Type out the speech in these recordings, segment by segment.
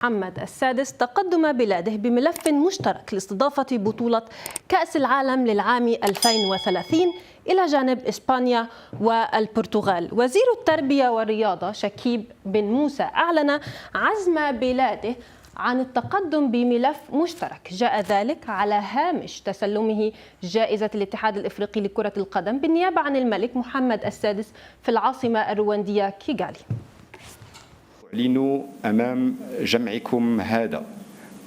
محمد السادس تقدم بلاده بملف مشترك لاستضافة بطولة كأس العالم للعام 2030 إلى جانب إسبانيا والبرتغال. وزير التربية والرياضة شكيب بن موسى أعلن عزم بلاده عن التقدم بملف مشترك، جاء ذلك على هامش تسلمه جائزة الاتحاد الإفريقي لكرة القدم بالنيابة عن الملك محمد السادس في العاصمة الرواندية كيغالي. أعلن أمام جمعكم هذا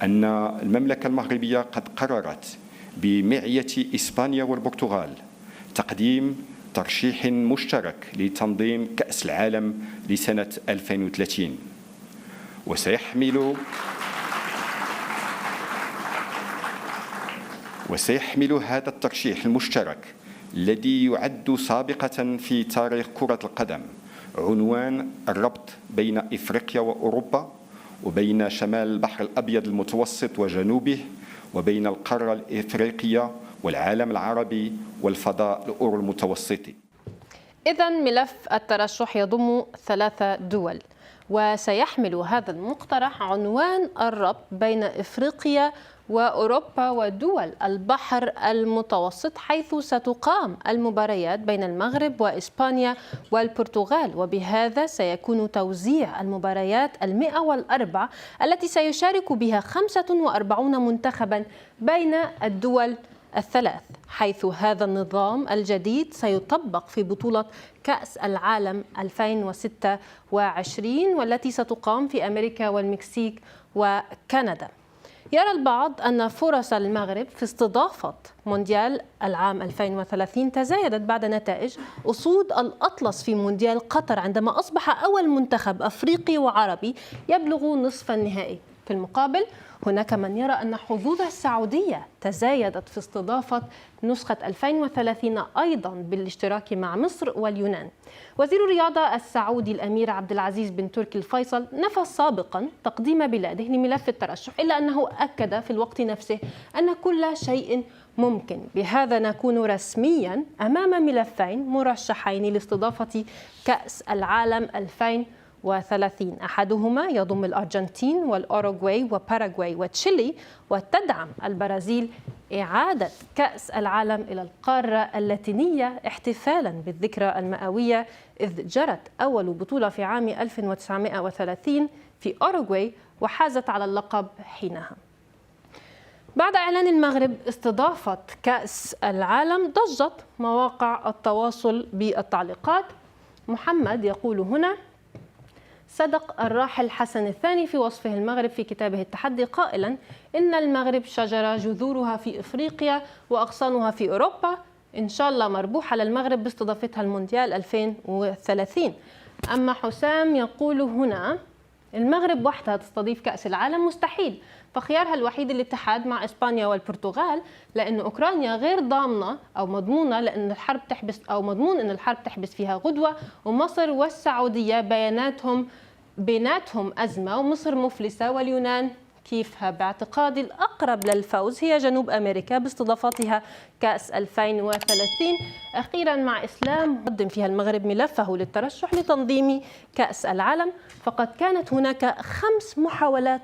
أن المملكة المغربية قد قررت بمعية إسبانيا والبرتغال تقديم ترشيح مشترك لتنظيم كأس العالم لسنة 2030، وسيحمل هذا الترشيح المشترك الذي يعد سابقة في تاريخ كرة القدم عنوان الربط بين إفريقيا وأوروبا، وبين شمال البحر الأبيض المتوسط وجنوبه، وبين القارة الإفريقية والعالم العربي والفضاء الأورو المتوسطي. إذن ملف الترشح يضم 3 دول، وسيحمل هذا المقترح عنوان الربط بين إفريقيا وأوروبا ودول البحر المتوسط، حيث ستقام المباريات بين المغرب وإسبانيا والبرتغال، وبهذا سيكون توزيع المباريات 104 التي سيشارك بها 45 منتخبا بين الدول الثلاث، حيث هذا النظام الجديد سيطبق في بطولة كأس العالم 2026 والتي ستقام في أمريكا والمكسيك وكندا. يرى البعض أن فرص المغرب في استضافة مونديال العام 2030 تزايدت بعد نتائج أسود الأطلس في مونديال قطر، عندما أصبح أول منتخب أفريقي وعربي يبلغ نصف النهائي. في المقابل هناك من يرى أن حظوظ السعودية تزايدت في استضافة نسخة 2030 أيضا بالاشتراك مع مصر واليونان. وزير الرياضة السعودي الأمير عبد العزيز بن تركي الفيصل نفى سابقا تقديم بلاده لملف الترشح، إلا أنه أكد في الوقت نفسه أن كل شيء ممكن. بهذا نكون رسميا أمام ملفين مرشحين لاستضافة كأس العالم 2030، أحدهما يضم الأرجنتين والأوروغواي وباراغواي وتشيلي، وتدعم البرازيل إعادة كأس العالم إلى القارة اللاتينية احتفالا بالذكرى المئوية، إذ جرت أول بطولة في عام 1930 في أوروغواي وحازت على اللقب حينها. بعد إعلان المغرب استضافة كأس العالم ضجت مواقع التواصل بالتعليقات. محمد يقول هنا: صدق الراحل حسن الثاني في وصفه المغرب في كتابه التحدي قائلا إن المغرب شجرة جذورها في إفريقيا وأغصانها في أوروبا، إن شاء الله مربوح على المغرب باستضافتها المونديال 2030. أما حسام يقول هنا: المغرب وحدها تستضيف كأس العالم مستحيل، فخيارها الوحيد الاتحاد مع إسبانيا والبرتغال، لأن أوكرانيا غير ضامنة أو مضمونة لأن الحرب تحبس، أو مضمون أن الحرب تحبس فيها غدوة، ومصر والسعودية بيناتهم أزمة، ومصر مفلسة، واليونان كيفها. باعتقادي الأقرب للفوز هي جنوب أمريكا باستضافتها كأس 2030. أخيرا مع إسلام قدم فيها المغرب ملفه للترشح لتنظيم كأس العالم، فقد كانت هناك 5 محاولات